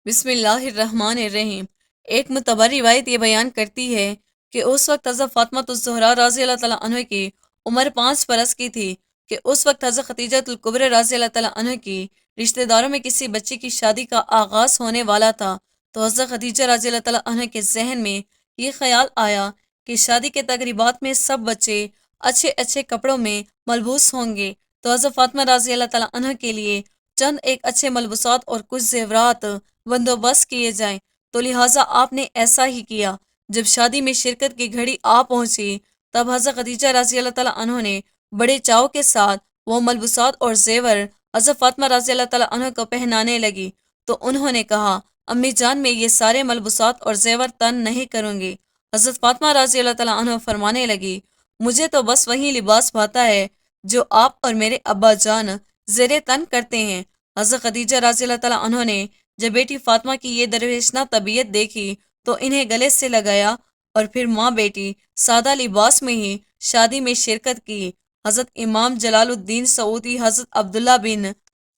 بسم اللہ الرحمن الرحیم۔ ایک معتبر روایت یہ بیان کرتی ہے کہ اس وقت حضرت فاطمہ الزہرا رضی اللہ تعالیٰ عنہ کی عمر 5 برس کی تھی کہ اس وقت حضرت خدیجہ الکبریٰ رضی اللہ تعالیٰ عنہ کی رشتہ داروں میں کسی بچے کی شادی کا آغاز ہونے والا تھا، تو حضرت خدیجہ رضی اللہ تعالیٰ عنہ کے ذہن میں یہ خیال آیا کہ شادی کے تقریبات میں سب بچے اچھے اچھے کپڑوں میں ملبوس ہوں گے، تو حضرت فاطمہ رضی اللہ تعالیٰ عنہ کے لیے چند ایک اچھے ملبوسات اور کچھ زیورات بندوبست کیے جائیں، تو لہٰذا آپ نے ایسا ہی کیا۔ جب شادی میں شرکت کی گھڑی آ پہنچی، تب حضرت خدیجہ رضی اللہ تعالیٰ عنہ نے بڑے چاؤ کے ساتھ وہ ملبوسات اور زیور حضرت فاطمہ رضی اللہ تعالیٰ عنہ کو پہنانے لگی، تو انہوں نے کہا، امی جان، میں یہ سارے ملبوسات اور زیور تن نہیں کروں گی۔ حضرت فاطمہ رضی اللہ تعالیٰ عنہ فرمانے لگی، مجھے تو بس وہی لباس بھاتا ہے جو آپ اور میرے ابا جان زیر تن کرتے ہیں۔ حضرت خدیجہ رضی اللہ تعالیٰ عنہ نے جب بیٹی فاطمہ کی یہ درویشنہ طبیعت دیکھی تو انہیں گلے سے لگایا اور پھر ماں بیٹی سادہ لباس میں ہی شادی میں شرکت کی۔ حضرت امام جلال الدین سعودی حضرت عبداللہ بن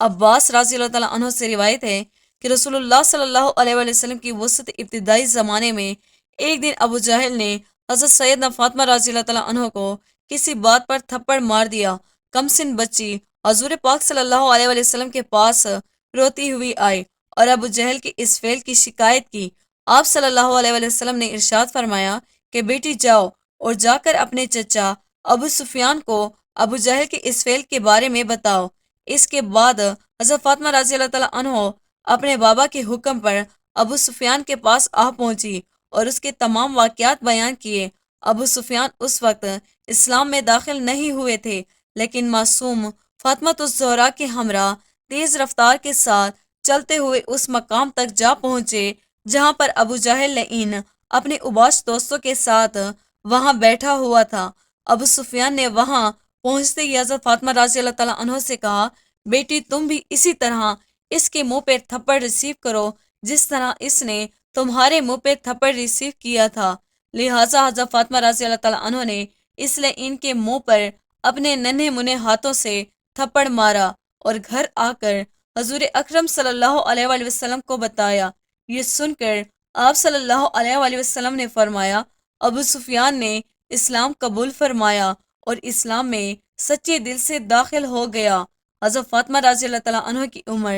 عباس رضی اللہ تعالیٰ عنہ سے روایت ہے کہ رسول اللہ صلی اللہ علیہ وآلہ وسلم کی وسط ابتدائی زمانے میں ایک دن ابو جہل نے حضرت سیدنا فاطمہ رضی اللہ تعالیٰ عنہ کو کسی بات پر تھپڑ مار دیا۔ کم سن بچی حضور پاک صلی اللہ علیہ وآلہ وسلم کے پاس روتی ہوئی آئی اور ابو جہل کی اس فعل کی شکایت کی۔ آپ صلی اللہ علیہ وآلہ وسلم نے ارشاد فرمایا کہ بیٹی جاؤ اور جا کر اپنے چچا ابو سفیان کو ابو جہل کے اس فعل کے بارے میں بتاؤ۔ اس کے بعد حضرت فاطمہ رضی اللہ تعالیٰ عنہ اپنے بابا کے حکم پر ابو سفیان کے پاس آ پہنچی اور اس کے تمام واقعات بیان کیے۔ ابو سفیان اس وقت اسلام میں داخل نہیں ہوئے تھے، لیکن معصوم فاطمہ الزہرا کے ہمراہ تیز رفتار کے ساتھ چلتے ہوئے اس مقام تک جا پہنچے جہاں پر ابو جہل لعین اپنے اوباش دوستوں کے ساتھ وہاں بیٹھا ہوا تھا۔ ابو سفیان نے وہاں پہنچتے ہی حضرت فاطمہ رضی اللہ تعالیٰ عنہ سے کہا، بیٹی تم بھی اسی طرح اس کے منہ پہ تھپڑ ریسیو کرو جس طرح اس نے تمہارے منہ پہ تھپڑ ریسیو کیا تھا۔ لہٰذا حضرت فاطمہ رضی اللہ تعالیٰ عنہ نے اس لعین کے منہ پر اپنے ننھے منھے ہاتھوں سے تھپڑ مارا اور گھر آ کر حضور اکرم صلی اللہ علیہ وآلہ وسلم کو بتایا۔ یہ سن کر آپ صلی اللہ علیہ وآلہ وسلم نے فرمایا، ابو سفیان نے اسلام قبول فرمایا اور اسلام میں سچے دل سے داخل ہو گیا۔ حضرت فاطمہ رضی اللہ تعالیٰ عنہ کی عمر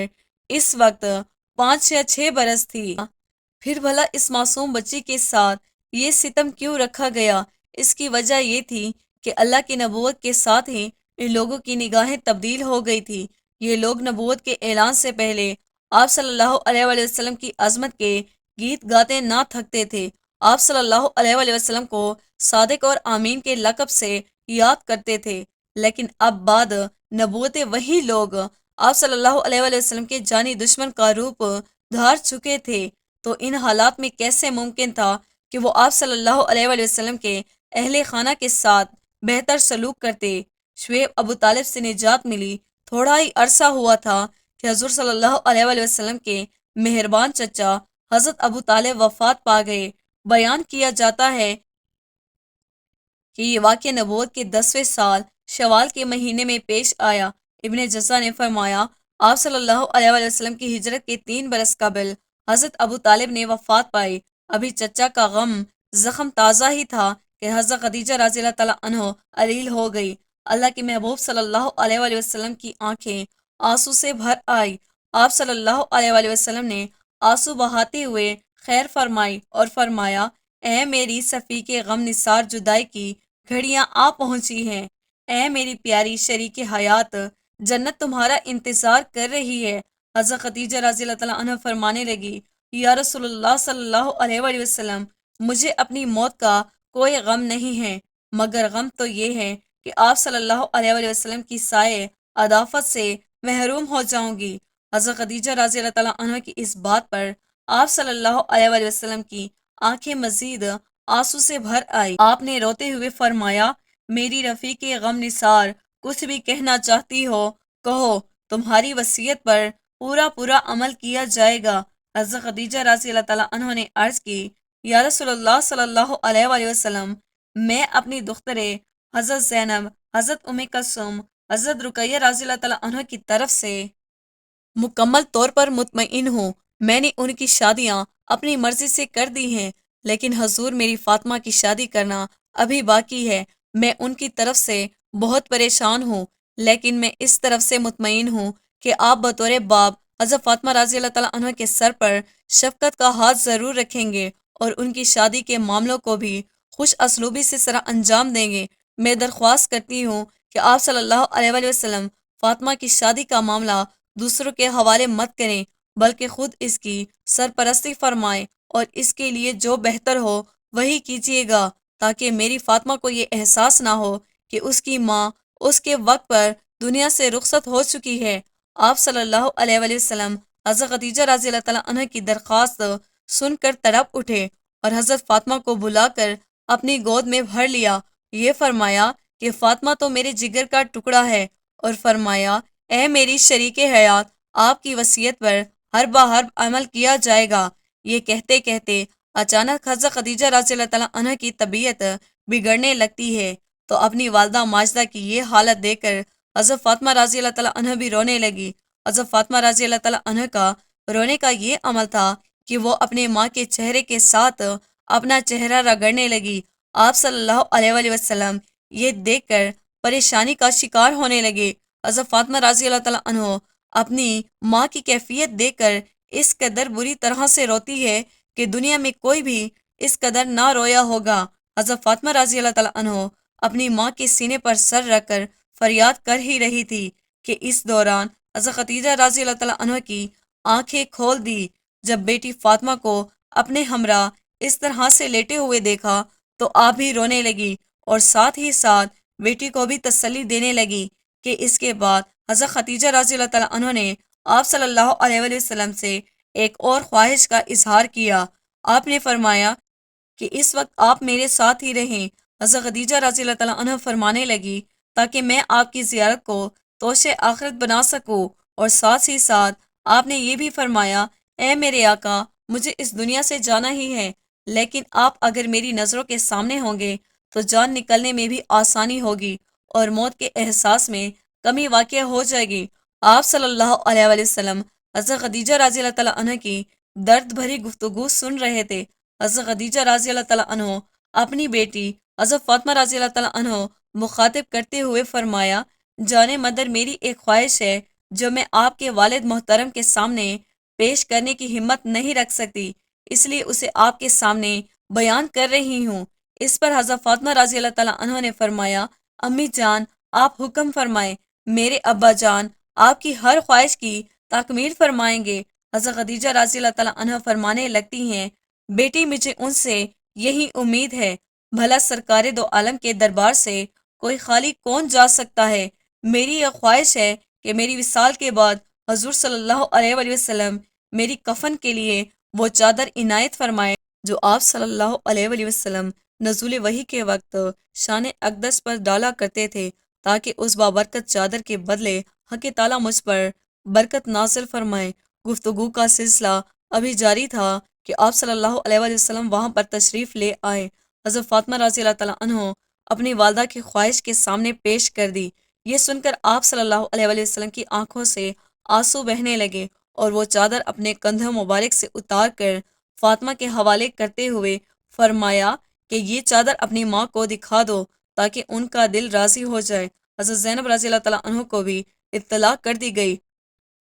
اس وقت 5 یا 6 برس تھی۔ پھر بھلا اس معصوم بچی کے ساتھ یہ ستم کیوں رکھا گیا؟ اس کی وجہ یہ تھی کہ اللہ کی نبوت کے ساتھ ہی ان لوگوں کی نگاہیں تبدیل ہو گئی تھی۔ یہ لوگ نبوت کے اعلان سے پہلے آپ صلی اللہ علیہ وآلہ وسلم کی عظمت کے گیت گاتے نہ تھکتے تھے۔ آپ صلی اللہ علیہ وآلہ وسلم کو صادق اور آمین کے لقب سے یاد کرتے تھے، لیکن اب بعد نبوت وہی لوگ آپ صلی اللہ علیہ وآلہ وسلم کے جانی دشمن کا روپ دھار چکے تھے، تو ان حالات میں کیسے ممکن تھا کہ وہ آپ صلی اللہ علیہ وآلہ وسلم کے اہل خانہ کے ساتھ بہتر سلوک کرتے؟ شعیب ابو طالب سے نجات ملی۔ تھوڑا ہی عرصہ ہوا تھا کہ حضور صلی اللہ علیہ وآلہ وسلم کے مہربان چچا حضرت ابو طالب وفات پا گئے۔ بیان کیا جاتا ہے کہ یہ واقعہ نبوت کے 10ویں سال شوال کے مہینے میں پیش آیا۔ ابن جزا نے فرمایا، آپ صلی اللہ علیہ وآلہ وسلم کی ہجرت کے 3 برس قبل حضرت ابو طالب نے وفات پائی۔ ابھی چچا کا غم زخم تازہ ہی تھا کہ حضرت خدیجہ رضی اللہ تعالیٰ عنہ علیل ہو گئی۔ اللہ کے محبوب صلی اللہ علیہ وآلہ وسلم کی آنکھیں آنسو سے بھر آئی۔ آپ صلی اللہ علیہ وآلہ وسلم نے آنسو بہاتے ہوئے خیر فرمائی اور فرمایا، اے میری صفی کے غم نثار جدائی کی گھڑیاں آ پہنچی ہیں۔ اے میری پیاری شریک حیات، جنت تمہارا انتظار کر رہی ہے۔ حضرت خدیجہ رضی اللہ تعالیٰ عنہ فرمانے لگی، یا رسول اللہ صلی اللہ علیہ وآلہ وسلم، مجھے اپنی موت کا کوئی غم نہیں ہے، مگر غم تو یہ ہے کہ آپ صلی اللہ علیہ وآلہ وسلم کی سائے عدافت سے محروم ہو جاؤں گی۔ حضرت خدیجہ رضی اللہ تعالیٰ عنہ کی اس بات پر آپ صلی اللہ علیہ وآلہ وسلم کی آنکھیں مزید آنسو سے بھر آئی۔ آپ نے روتے ہوئے فرمایا، میری رفیق غم نثار، کچھ بھی کہنا چاہتی ہو کہو، تمہاری وصیت پر پورا پورا عمل کیا جائے گا۔ حضرت خدیجہ رضی اللہ تعالیٰ عنہ نے عرض کی، یا رسول اللہ صلی اللہ علیہ وآلہ وسلم، میں اپنی دخترے حضرت زینب، حضرت ام کلثوم، حضرت رقیہ رضی اللہ تعالیٰ عنہ کی طرف سے مکمل طور پر مطمئن ہوں میں نے ان کی شادیاں اپنی مرضی سے کر دی ہیں، لیکن حضور میری فاطمہ کی شادی کرنا ابھی باقی ہے۔ میں ان کی طرف سے بہت پریشان ہوں، لیکن میں اس طرف سے مطمئن ہوں کہ آپ بطور باپ حضرت فاطمہ رضی اللہ تعالیٰ عنہ کے سر پر شفقت کا ہاتھ ضرور رکھیں گے اور ان کی شادی کے معاملوں کو بھی خوش اسلوبی سے سرا انجام دیں گے۔ میں درخواست کرتی ہوں کہ آپ صلی اللہ علیہ وآلہ وسلم فاطمہ کی شادی کا معاملہ دوسروں کے حوالے مت کریں، بلکہ خود اس کی سرپرستی فرمائیں اور اس کے لیے جو بہتر ہو وہی کیجیے گا، تاکہ میری فاطمہ کو یہ احساس نہ ہو کہ اس کی ماں اس کے وقت پر دنیا سے رخصت ہو چکی ہے۔ آپ صلی اللہ علیہ وآلہ وسلم حضرت خدیجہ رضی اللہ تعالیٰ عنہ کی درخواست سن کر تڑپ اٹھے اور حضرت فاطمہ کو بلا کر اپنی گود میں بھر لیا۔ یہ فرمایا کہ فاطمہ تو میرے جگر کا ٹکڑا ہے، اور فرمایا اے میری شریک حیات، آپ کی وصیت پر ہر بہر عمل کیا جائے گا۔ یہ کہتے کہتے اچانک حضرت خدیجہ رضی اللہ تعالیٰ عنہ کی طبیعت بگڑنے لگتی ہے، تو اپنی والدہ ماجدہ کی یہ حالت دیکھ کر حضرت فاطمہ رضی اللہ تعالیٰ عنہ بھی رونے لگی۔ حضرت فاطمہ رضی اللہ تعالیٰ عنہ کا رونے کا یہ عمل تھا کہ وہ اپنے ماں کے چہرے کے ساتھ اپنا چہرہ رگڑنے لگی۔ آپ صلی اللہ علیہ وآلہ وسلم یہ دیکھ کر پریشانی کا شکار ہونے لگے۔ حضرت فاطمہ رضی اللہ تعالیٰ عنہ اپنی ماں کی کیفیت دیکھ کر اس قدر بری طرح سے روتی ہے کہ دنیا میں کوئی بھی اس قدر نہ رویا ہوگا۔ حضرت فاطمہ رضی اللہ تعالیٰ عنہ اپنی ماں کے سینے پر سر رکھ کر فریاد کر ہی رہی تھی کہ اس دوران حضرت خدیجہ رضی اللہ تعالیٰ عنہ کی آنکھیں کھول دی۔ جب بیٹی فاطمہ کو اپنے ہمراہ اس طرح سے لیٹے ہوئے دیکھا تو آپ بھی رونے لگی، اور ساتھ ہی ساتھ بیٹی کو بھی تسلی دینے لگی کہ اس کے بعد حضرت خدیجہ رضی اللہ تعالیٰ عنہ نے آپ صلی اللہ علیہ وآلہ وسلم سے ایک اور خواہش کا اظہار کیا۔ آپ نے فرمایا کہ اس وقت آپ میرے ساتھ ہی رہیں۔ حضرت خدیجہ رضی اللہ تعالیٰ عنہ فرمانے لگی تاکہ میں آپ کی زیارت کو توش آخرت بنا سکوں، اور ساتھ ہی ساتھ آپ نے یہ بھی فرمایا اے میرے آقا، مجھے اس دنیا سے جانا ہی ہے، لیکن آپ اگر میری نظروں کے سامنے ہوں گے تو جان نکلنے میں بھی آسانی ہوگی اور موت کے احساس میں کمی واقع ہو جائے گی۔ آپ صلی اللہ علیہ وآلہ وسلم حضرت خدیجہ رضی اللہ تعالیٰ عنہ کی درد بھری گفتگو سن رہے تھے۔ حضرت خدیجہ رضی اللہ تعالیٰ عنہ اپنی بیٹی حضرت فاطمہ رضی اللہ تعالیٰ عنہ مخاطب کرتے ہوئے فرمایا جانے مدر، میری ایک خواہش ہے جو میں آپ کے والد محترم کے سامنے پیش کرنے کی ہمت نہیں رکھ سکتی، اس لیے اسے آپ کے سامنے بیان کر رہی ہوں۔ اس پر حضرت فاطمہ رضی اللہ تعالیٰ عنہ نے فرمایا امی جان، آپ حکم فرمائیں، میرے ابا جان آپ کی ہر خواہش کی تکمیل فرمائیں گے۔ حضرت خدیجہ رضی اللہ تعالیٰ عنہ فرمانے لگتی ہیں بیٹی مجھے ان سے یہی امید ہے، بھلا سرکار دو عالم کے دربار سے کوئی خالی کون جا سکتا ہے؟ میری یہ خواہش ہے کہ میری وصال کے بعد حضور صلی اللہ علیہ وآلہ وسلم میری کفن کے لیے وہ چادر عنایت فرمائے جو آپ صلی اللہ علیہ وآلہ وسلم نزول وحی کے وقت شان اقدس پر ڈالا کرتے تھے، تاکہ اس بابرکت چادر کے بدلے حق تعالیٰ مجھ پر برکت نازل فرمائے۔ گفتگو کا سلسلہ ابھی جاری تھا کہ آپ صلی اللہ علیہ وآلہ وسلم وہاں پر تشریف لے آئے۔ حضرت فاطمہ رضی اللہ تعالیٰ عنہ اپنی والدہ کی خواہش کے سامنے پیش کر دی۔ یہ سن کر آپ صلی اللہ علیہ وآلہ وسلم کی آنکھوں سے آنسو بہنے لگے، اور وہ چادر اپنے کندھوں مبارک سے اتار کر فاطمہ کے حوالے کرتے ہوئے فرمایا کہ یہ چادر اپنی ماں کو دکھا دو تاکہ ان کا دل راضی ہو جائے۔ حضرت زینب رضی اللہ تعالیٰ عنہ کو بھی اطلاع کر دی گئی۔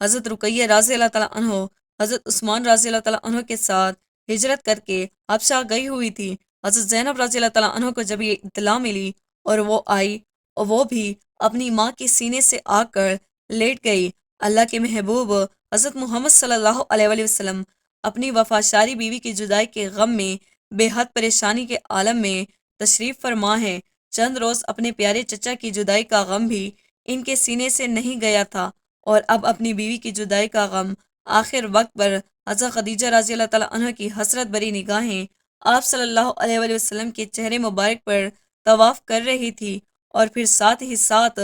حضرت رقیہ رضی اللہ تعالیٰ عنہ حضرت عثمان رضی اللہ تعالیٰ عنہ کے ساتھ ہجرت کر کے حبشہ گئی ہوئی تھی۔ حضرت زینب رضی اللہ تعالیٰ عنہ کو جب یہ اطلاع ملی اور وہ آئی اور وہ بھی اپنی ماں کے سینے سے آ کر لیٹ گئی، اللہ کے محبوب حضرت محمد صلی اللہ علیہ وآلہ وسلم اپنی وفاداری بیوی کی جدائی کے غم میں بے حد پریشانی کے عالم میں تشریف فرما ہیں۔ چند روز اپنے پیارے چچا کی جدائی کا غم بھی ان کے سینے سے نہیں گیا تھا، اور اب اپنی بیوی کی جدائی کا غم آخر وقت پر حضرت خدیجہ رضی اللہ تعالیٰ عنہ کی حسرت بری نگاہیں آپ صلی اللہ علیہ وآلہ وسلم کے چہرے مبارک پر طواف کر رہی تھی، اور پھر ساتھ ہی ساتھ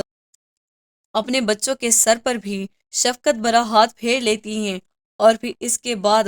اپنے بچوں کے سر پر بھی شفقت برا ہاتھ پھیر لیتی ہیں، اور پھر اس کے بعد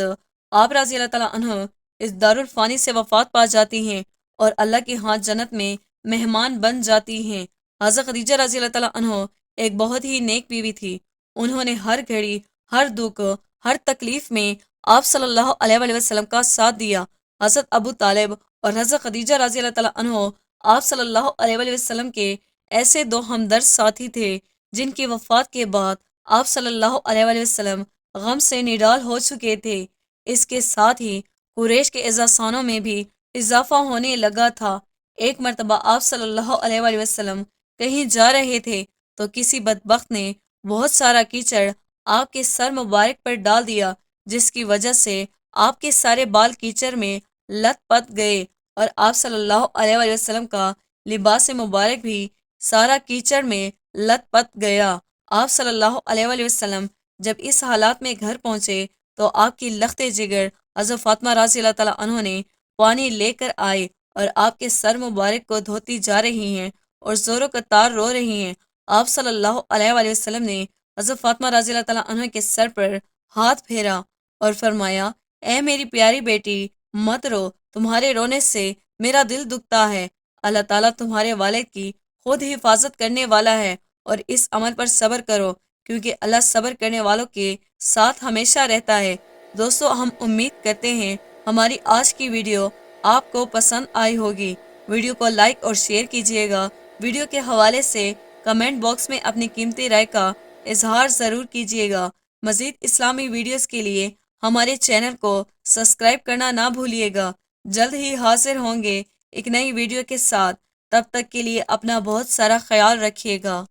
آپ رضی اللہ تعالیٰ عنہ اس دارالفانی سے وفات پا جاتی ہیں اور اللہ کے ہاں جنت میں مہمان بن جاتی ہیں۔ حضرت خدیجہ رضی اللہ تعالیٰ عنہ ایک بہت ہی نیک بیوی تھی۔ انہوں نے ہر گھڑی، ہر دکھ، ہر تکلیف میں آپ صلی اللہ علیہ وآلہ وسلم کا ساتھ دیا۔ حضرت ابو طالب اور حضرت خدیجہ رضی اللہ تعالیٰ عنہ آپ صلی اللہ علیہ وآلہ وسلم کے ایسے دو ہمدرد ساتھی تھے جن کی وفات کے بعد آپ صلی اللہ علیہ وآلہ وسلم غم سے نڈال ہو چکے تھے۔ اس کے ساتھ ہی قریش کے اذاسانوں میں بھی اضافہ ہونے لگا تھا۔ ایک مرتبہ آپ صلی اللہ علیہ وآلہ وسلم کہیں جا رہے تھے تو کسی بدبخت نے بہت سارا کیچڑ آپ کے سر مبارک پر ڈال دیا، جس کی وجہ سے آپ کے سارے بال کیچڑ میں لت پت گئے اور آپ صلی اللہ علیہ وآلہ وسلم کا لباس مبارک بھی سارا کیچڑ میں لت پت گیا۔ آپ صلی اللہ علیہ وآلہ وسلم جب اس حالات میں گھر پہنچے تو آپ کی لخت جگر حضرت فاطمہ رضی اللہ تعالیٰ عنہ نے پانی لے کر آئے اور آپ کے سر مبارک کو دھوتی جا رہی ہیں اور زوروں کا تار رو رہی ہیں۔ آپ صلی اللہ علیہ وآلہ وسلم نے حضرت فاطمہ رضی اللہ تعالیٰ عنہ کے سر پر ہاتھ پھیرا اور فرمایا، اے میری پیاری بیٹی، مت رو، تمہارے رونے سے میرا دل دکھتا ہے۔ اللہ تعالیٰ تمہارے والد کی خود حفاظت کرنے والا ہے اور اس عمل پر صبر کرو، کیونکہ اللہ صبر کرنے والوں کے ساتھ ہمیشہ رہتا ہے۔ دوستو، ہم امید کرتے ہیں ہماری آج کی ویڈیو آپ کو پسند آئی ہوگی۔ ویڈیو کو لائک اور شیئر کیجیے گا۔ ویڈیو کے حوالے سے کمنٹ باکس میں اپنی قیمتی رائے کا اظہار ضرور کیجیے گا۔ مزید اسلامی ویڈیوز کے لیے ہمارے چینل کو سبسکرائب کرنا نہ بھولیے گا۔ جلد ہی حاضر ہوں گے ایک نئی ویڈیو کے ساتھ۔ تب تک کے لیے اپنا بہت سارا خیال رکھیے گا۔